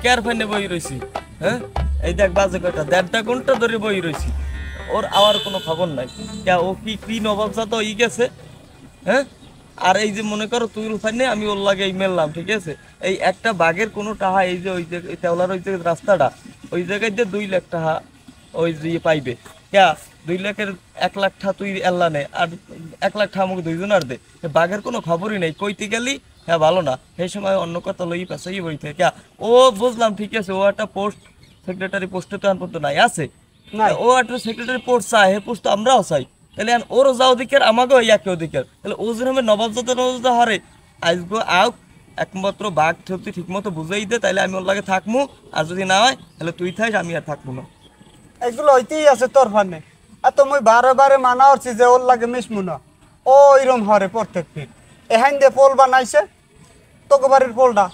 Care ফাইনে বই রইছি হ্যাঁ এই দেখ বাজে কয়টা 1.5 ঘন্টা ধরে বই রইছি ওর আওয়ার কোনো খবর নাই কে ও কি নবাবজাত ই গেছে হ্যাঁ আর এই যে মনে করো তুই ফাইনে আমি ওর লাগে মেললাম ঠিক আছে এই একটা বাঘের কোনো টাহা এই যে ওই যে তেওলার ওই যে রাস্তাটা ওই জায়গায় যে 2 লাখ টাকা ওই যে পাইবে ক্যা 2 লাখের 1 লাখ টাকা তুই এল্লা নে আর 1 লাখ টাকা আমাকে দুইজনের দে বাঘের কোনো খবরই নেই কইতে গেলি হ্যাঁ ভালো না সেই সময় অন্য কথা লই পেছাই বইতে ক্যা ও বুঝলাম ঠিক আছে ও একটা পোস্ট সেক্রেটারি পোস্টে তো আনপর্যন্ত নাই আছে ও একটা সেক্রেটারি পোস্ট চাই হে পোস্ট তো আমরাও চাই তাহলে ওরও যাও দিকের আমাকেও ইয়াকেও দিকের তাহলে ও যেরকম নবাবজাত হারে আজগো আও একমাত্র বাঘ সত্যি ঠিক মতো বুঝাই দে তাহলে আমি ওর লাগে থাকবো আর যদি না হয় তাহলে তুই থাক আমি আর থাকবো না এগুলো হইতেই আছে তোর ফানে আর তো মুই বারে বারে মানা করছি যে ওর লাগে মিশমু না ও এরম হরে প্রত্যেক দিন এহান দিয়ে পোল বানাইছে তোকে বাড়ির পোলটা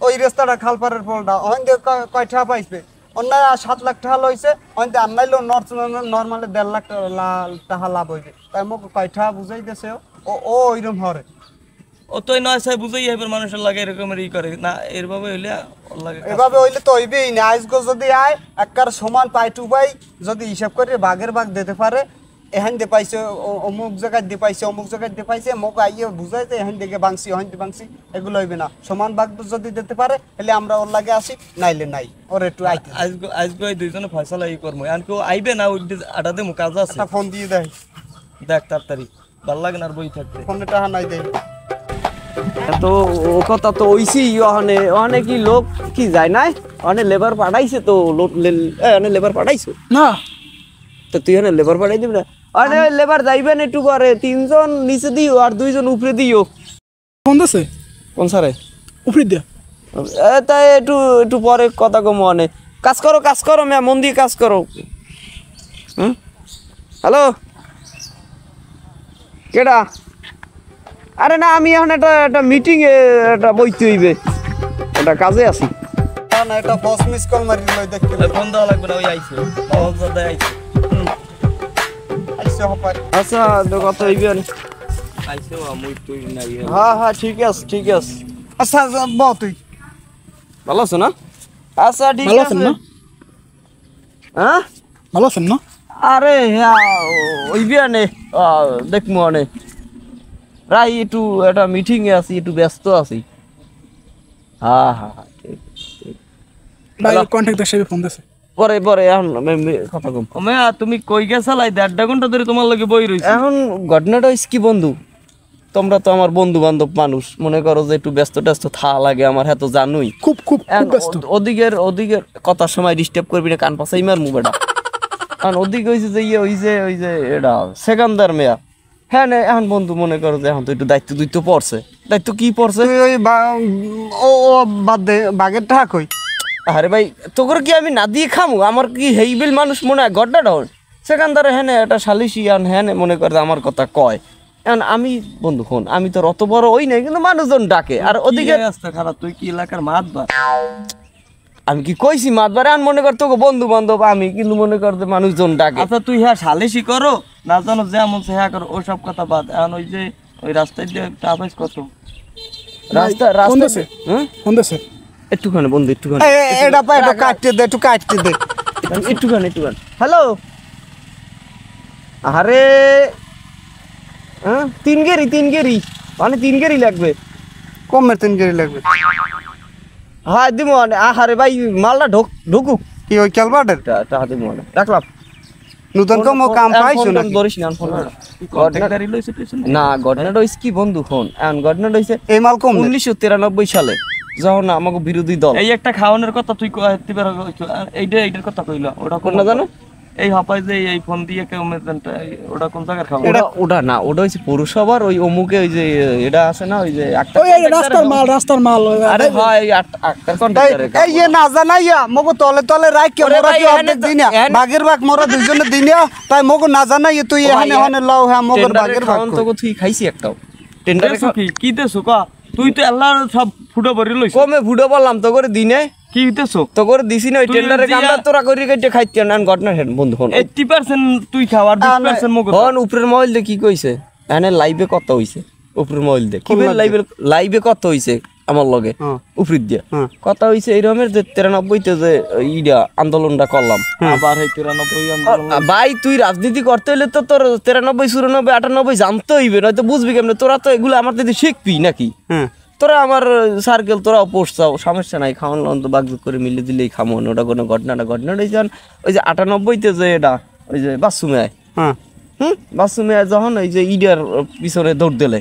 ওই রাস্তাটা খালপাড়ের পোলটা ওখান দিয়ে কয়টা পাইছে অন্য 7 লাখ টাকা লইছে ওখান দিয়ে আনাইলো নর্মালি 1.5 লাখ টাকা লাভ হইবে তাই মোক কয়টা বুঝাই দিছে ও এরম হরে ও তো নয় সাহেব বুঝাই এবার মানুষের লাগে এরকমের ই করে না এরভাবে হইলে ওর লাগে এভাবে হইলে তো হইবেই না আজগো যদি আয় একবার সমান পাই টু পাই যদি হিসাব করে বাঘের বাঘ দিতে পারে এখান দিয়ে পাইছে অমুক জায়গায় দিয়ে পাইছে অমুক জায়গায় দিয়ে পাইছে মোক আইয়ে বুঝাই যে এখান থেকে বাংছি ওখান দিয়ে বাংছি এগুলো হইবে না সমান বাঘ যদি দিতে পারে তাহলে আমরা ওর লাগে আসি নাইলে নাই ওর একটু আইতে আজগো এই দুইজনে ফয়সালা ই করবো আর কেউ আইবে না ওই আটাতে মুখ কাজ আছে ফোন দিয়ে দেয় দেখ তাড়াতাড়ি ভাল লাগে না আর বই থাকতে ফোনে টাকা নাই দেয় তো ও কথা তো ওইছি ওখানে ওখানে কি লোক কি যায় নাই ওখানে লেবার পাঠাইছে তো ওখানে লেবার পাঠাইছো না তো তুই ওখানে লেবার পাঠাই দিবি না ওখানে লেবার যাইবেন একটু করে 3 জন নিচে দিও আর 2 জন উপরে দিও ফোন দিছে কোন সারে উপরে দিয়া তাই একটু পরে কথা কম অনেক কাজ করো মেয়া মন দিয়ে কাজ করো হ্যালো কেডা আরে না আমি এখন একটা মিটিং এ একটা বইতে হইবে একটা কাজে আছি না এটা বস মিস কল মারি লই দেখতে ফোন দেওয়া লাগবে না ওই আইছে নবাবজাদা আইছে আইছে হপার আচ্ছা তো কথা হইবে আইছে ও মুই তুই নাই হ্যাঁ ঠিক আছে আচ্ছা বল তুই ভালো আছো না আচ্ছা ঠিক ভালো আছে আছেন না হ্যাঁ ভালো আছেন না আরে হ্যাঁ হইবে নে দেখমু অনেক রাই একটু একটা মিটিং এ আছি একটু ব্যস্ত আছি হ্যাঁ ঠিক ভাই কন্টাক্ট হিসেবে ফোন দিছে পরে এখন কথা কম ওমে তুমি কই গেছালাই 1.5 ঘন্টা ধরে তোমার লগে বই রইছি এখন ঘটনাটা হইছে কি বন্ধু তোমরা তো আমার বন্ধু বান্ধব মানুষ মনে করো যে একটু ব্যস্ত থা লাগে আমার হ্যাঁ তো জানুই খুব ব্যস্ত ওদিকের কথার সময় ডিস্টার্ব করবি না কান পাশাই মার মুবেটা কারণ ওদিকে হইছে যে ওই যে এটা সেকান্দার মেয়া হ্যাঁ না এখন বন্ধু মনে করো যে এখন তো একটু দায়িত্ব পড়ছে দায়িত্ব কি পড়ছে তুই ওই ও বাদ দে বাঘের টাকা কই আরে ভাই তোর কি আমি না দিয়ে খামু আমার কি হেইবিল মানুষ মনে হয় গড্ডা ডর সেখানদারে হ্যাঁ একটা সালিশি আন হ্যাঁ মনে করে আমার কথা কয় এখন আমি বন্ধু ফোন আমি তো অত বড় ওই নাই কিন্তু মানুষজন ডাকে আর ওদিকে রাস্তা খারাপ তুই কি এলাকার মাতবা আমি কি কইছি মাতবারে আন মনে কর তোকে বন্ধু বান্ধব আমি কিন্তু মনে কর যে মানুষজন ডাকে আচ্ছা তুই হ্যাঁ সালিশি করো না জানো যেমন সে হ্যাঁ করো ওসব কথা বাদ এখন ওই যে ওই রাস্তায় দিয়ে ট্রাফিক কত রাস্তা ফোন দিছে হ্যাঁ ফোন দিছে একটুখানি বন্ধু একটুখানি এটা কাটতে দে একটুখানি হ্যালো আরে হ্যাঁ 3 গেরি মানে 3 গেরি লাগবে কমের 3 গেরি লাগবে হ্যাঁ দিব আরে ভাই মালটা ঢুকুক কি ওই ক্যালবার্টের টাকা দিব রাখলাম নতুন কাম পাইছো না ধরিস না ফোন না ঘটনাটা হইছে কি বন্ধু ফোন এখন ঘটনাটা হইছে এই মাল কম 1993 সালে যখন আমাকে বিরোধী দল এই একটা খাওয়ানোর কথা তুই কইতে পারো এইটার কথা কইলা ওটা কোন না জানো এই হাপাই যে এই ফোন দিয়ে কেউ মেজেন্টা ওটা কোন জায়গার খাওয়া ওটা না ওটা হইছে পৌরসভার ওই অমুকে ওই যে এটা আছে না ওই যে ওই রাস্তার মাল আরে ভাই আক্তার কন্ট্রাক্টরে এই না জানাইয়া মগো তলে রাখ কে মোরা কি অর্ধেক দিনা বাঘের বাঘ মোরা দুইজনে দিনা তাই মগো না জানাইয়া তুই এখানে লাও হ্যাঁ মগর বাঘের বাঘ তো তুই খাইছি একটাও টেন্ডারে কি দেছো কা তুই তো আল্লাহর সব ফুটো ভরি লইছ কমে ফুটো বললাম তো করে দিনে কি দেছো তো করে দিছি না ওই টেন্ডারে কামটা তোরা করি কেটে খাইতে না ঘটনা হেড বন্ধু ফোন 80% তুই খাও আর 20% মগো ফোন উপরের মোবাইল দে কি কইছে এখানে লাইভে কত হইছে উপরের মোবাইল দে কি লাইভে কত হইছে আমার লগে হ্যাঁ। উপরিত দিয়া হ্যাঁ। কথা হইছে এইরকমের যে 93-তে যে ইডা আন্দোলনটা করলাম আবার এই 93 আন্দোলন ভাই তুই রাজনীতি করতে হলে তো তোর 93 94 98 জানতে হইবে নয়তো বুঝবি কেমনে তোরা তো এগুলো আমার দিদি শিখবি নাকি হ্যাঁ তোরা আমার সার্কেল তোরাও পোষছাও সমস্যা নাই খাওয়ান তো বাগজুগ করে মিলে দিলেই খামো ওটা কোনো ঘটনাটা হয়েছে ওই যে 98-তে যে এটা ওই যে বাসুমে হ্যাঁ বাসুমে যখন ওই যে ইডিয়ার পিছনে দৌড় দিলে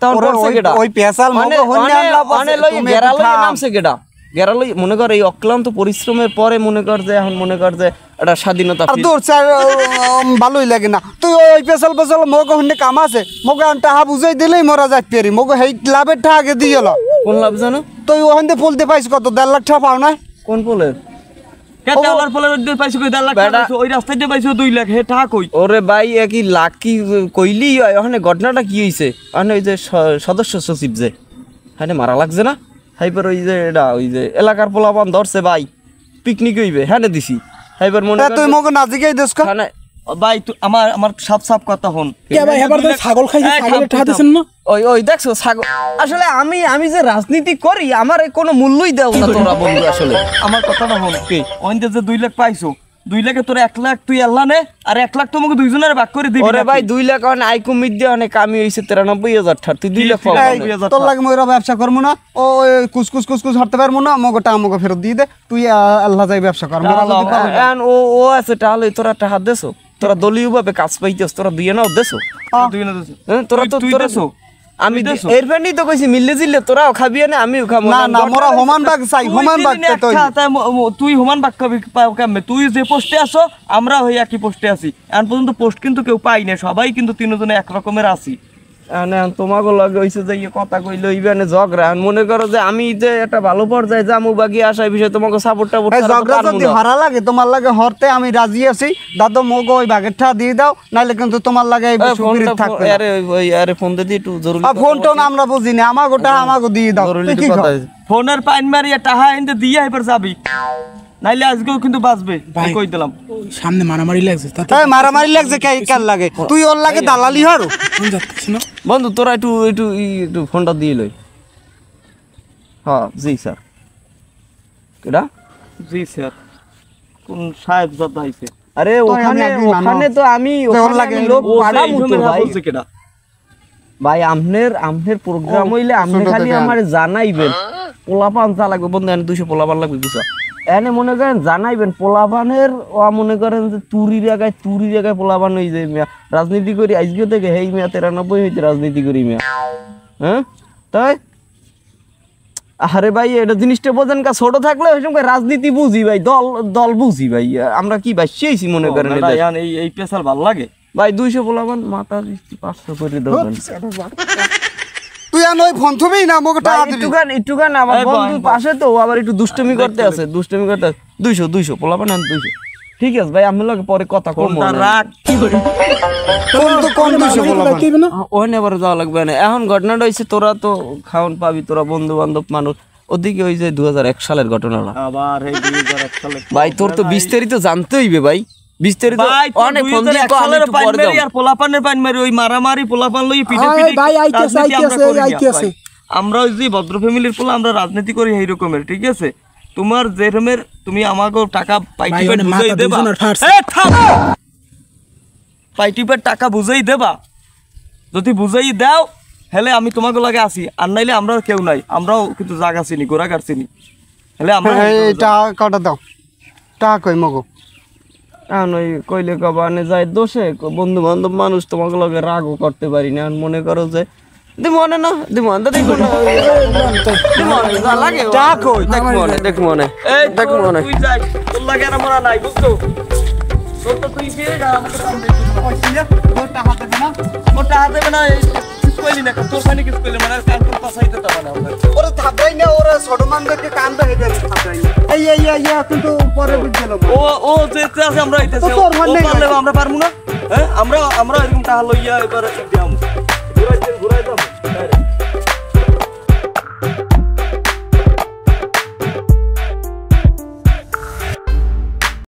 তখন ওরে করছে ওই- কেডা ওই পেশাল মগো হন্যে আনলা পাশে, তুমি গেরা একটু লই থাম। নামছে কেডা গেরা লই মনে কর এই অক্লান্ত পরিশ্রমের পরে মনে কর যে এখন মনে কর যে একটা স্বাধীনতা আর দূর স্যার ভালোই লাগে না তুই ওই পেশাল পেশাল মগো হন্যে কাম আছে মগো টাহা বুঝাই দিলেই মরা যাইতে পারি মগো হেই লাভের টাকা আগে দিয়ে লো কোন লাভ জানো তুই ওখান থেকে ফুলতে পাইছ কত 1.5 লাখ টাকা পাও না কোন পোলের কেটে আলার ফলে পাইছো কই 1.5 লাখ টাকা পাইছো, ওই রাস্তায় দিয়ে পাইছো 2 লাখ হে টাকা কই ওরে ভাই একই লাকি কইলি হয় ওখানে ঘটনাটা কি হইছে ওখানে ওই যে সদস্য সচিব যে হ্যাঁ মারা লাগছে না হাইবার ওই যে এটা ওই যে এলাকার পোলাপান ধরছে ভাই পিকনিক হইবে হ্যাঁ দিছি হাইবার মনে তা তুই মগো নাজিকেই দেশ কা খানে ও ভাই তুই আমার সাপ কথা হন কে ভাই এবার তো ছাগল খাইছে এই, ছাগলের থাম, টাকা দিছেন না ওই দেখছো ছাগল আসলে আমি যে রাজনীতি করি আমার কোনো মূল্যই দেও না তোরা বন্ধু আসলে আমার কথাটা হন কে ওইতে যে 2 লাখ পাইছো 2 লাখে তোর 1 লাখ তুই আল্লাহ নে আর 1 লাখ তোমাকে দুইজনের ভাগ করে দিবি ওরে ভাই 2 লাখ অনেক আই কমিট দিয়ে অনেক কামি হইছে 93,000 টাকা তুই 2 লাখ পাবি এই, তোর লাগে মইরা ব্যবসা করবো না ও কুসকুস হাঁটতে পারবো না মগো টাকা মগো ফেরত দিয়ে দে তুই আল্লাহ যাই ব্যবসা কর মোরা যদি পারো। এখন ও আছে তাহলে তোরা টাকা দেছো তোরা দলীয় ভাবে কাজ পাইতেছ তোরা দিয়ে নাও দেছো তুই না দিস হ্যাঁ, তোরা তো তুই তোরা দেছো? আমি তুই দেছো? এর ফ্যান্ডই তো কইছি মিললে জিললে তোরাও খাবি না আমিও খাবো না না মোরা হোমান বাগ চাই তুই হোমান বাগ যেদিন তো একটা, তাই তুই হুমান বাক্য পাও কেমনে তুই যে পোস্টে আসো আমরা হই একই পোস্টে আছি এখন পর্যন্ত পোস্ট কিন্তু কেউ পাই না সবাই কিন্তু তিনজনে এক রকমের আছি তোমাকে লগে হইছে যে ইয়ে কথা কইলো ইবানে ঝগড়া এখন মনে করো যে আমি যে একটা ভালো পর্যায়ে যামু বাকি আসার বিষয়ে তোমাকে সাপোর্ট টাপোর্ট এই ঝগড়া যদি হারা লাগে তোমার লাগে হরতে আমি রাজি আছি দাদু মগো ওই বাগের টা দিয়ে দাও নাইলে কিন্তু তোমার লাগে এই সুবিধা থাকবে না। আরে ফোন দে একটু জরুরি আর ফোন টোন আমরা বুঝি না আমার গোটা আমাকে দিয়ে দাও জরুরি তুই কি কথা কর? আছে। ফোনের পাইন মারিয়া টাহা এনে দিয়ে এবার যাবি নাইলে আজকেও কিন্তু বাঁচবে ভাই। কই দিলাম সামনে মারামারি লাগছে তাতে এই মারামারি লাগছে কেন লাগে তুই ওর লাগে দালালি হারো কোন যাচ্ছে না বন্ধু তোরা একটু ফোনটা দিয়ে লই হ্যাঁ জি স্যার কেডা জি স্যার কোন সাহেব জাদা আইছে আরে আমি ওখানে একদিন ওখানে মানো। তো আমি যে ওর ওখানে লাগে আমি লোক ও পাঠামু তো ভাই বলছে কেডা ভাই আমনের প্রোগ্রাম হইলে আমনে ছোট খালি থেকে আমারে জানাইবেন পোলাপান চা লাগবে বন্ধু এনে 200 পোলাপান লাগবে বুঝছো এনে মনে করেন জানাইবেন পোলাপানের ও মনে করেন যে তুরি জায়গায় পোলাপান হই যে মিয়া রাজনীতি করি আজকে থেকে হেই মিয়া 93 হইতে রাজনীতি করি মিয়া হ্যাঁ তাই আরে ভাই এটা জিনিসটা বোঝেন কা ছোট থাকলে ওই সময় রাজনীতি বুঝি ভাই দল বুঝি ভাই আমরা কি বাসিয়েছি মনে করেন না, এদের। ইয়ান এই পেশাল ভালো লাগে ভাই 200 পোলাপান মাথা 500 করে দেবেন তুই আর ওই ফোন থবি না মগো টাকা দিবি একটুখান আমার এই বন্ধুর বয়, পাশে তো ও আবার একটু দুষ্টুমি করতে আছে 200 পোলাপান আন 200 ঠিক আছে ভাই আমি লগে পরে কথা কম কোনটা রাখ কোন তো কোন দুশো বলা দিবে না ওখানে আবার যাওয়া লাগবে না এখন ঘটনাটা হয়েছে তোরা তো খাওয়ান পাবি তোরা বন্ধু বান্ধব মানুষ ওদিকে ওই যে 2001 সালের ঘটনাটা আবার এই 2001 সালে ভাই তোর তো বিস্তারিত জানতে হইবে ভাই বিস্তারিত ভাই অনেক ফোন দিয়ে 2001 সালের পাইন মারি আর পোলাপানের পাইন মারি ওই মারামারি পোলাপান লই পিঠে আয় পিঠে ভাই, আইতেছে, রাজনীতি আমরা আইতেছে, করি না, আইতেছে। ভাই। আমরা ওই যে ভদ্র ফ্যামিলির পোলা আমরা রাজনীতি করি এই রকমের ঠিক আছে তোমার যে রকমের তুমি আমাকে টাকা পাইটি ভাই, পেট ওনে বুঝাই মাথা দেবা দুজনের ফাটছে। এ থাম পাইটি পেট টাকা বুঝাই দেবা যদি বুঝাই দাও হেলে আমি তোমাকে লাগে আসি আর নাইলে আমরা কেউ নাই আমরাও কিন্তু জায়গা চিনি গোড়াঘাট চিনি হেলে আমরা এই টাকা কটা দাও টাকা কই মগো এখন ওই কইলে কবানে যায় দোষে বন্ধু বান্ধব মানুষ তোমাকে লগে রাগও করতে পারি না এখন মনে করো যে দিমনে না দিমনে দেখো না দিমনে যা লাগে টাকা কই দেখ মনে এই দেখ তোর- মনে তুই যাই তোর লাগে আর আমরা নাই বুঝছো তোর তো তুই ফিরে যা আমাকে ফোন দে টাকা দেবে না ওটা হাতে না কিছু কইলি না তোর খানি কিছু কইলি মানে কান তোর পাছাই দিতে পারে আমরা ওরে থাকবাই না ওরে ছোট মানুষকে কান্দা হয়ে যাবে থাকবাই এই কিন্তু পরে বুঝছিল ও যেতে আছে আমরা আইতেছি তো তোর মন নেই পারলে আমরা পারবো না হ্যাঁ আমরা এরকম টাকা লইয়া এবার দিয়াম ঘুরাই যাবো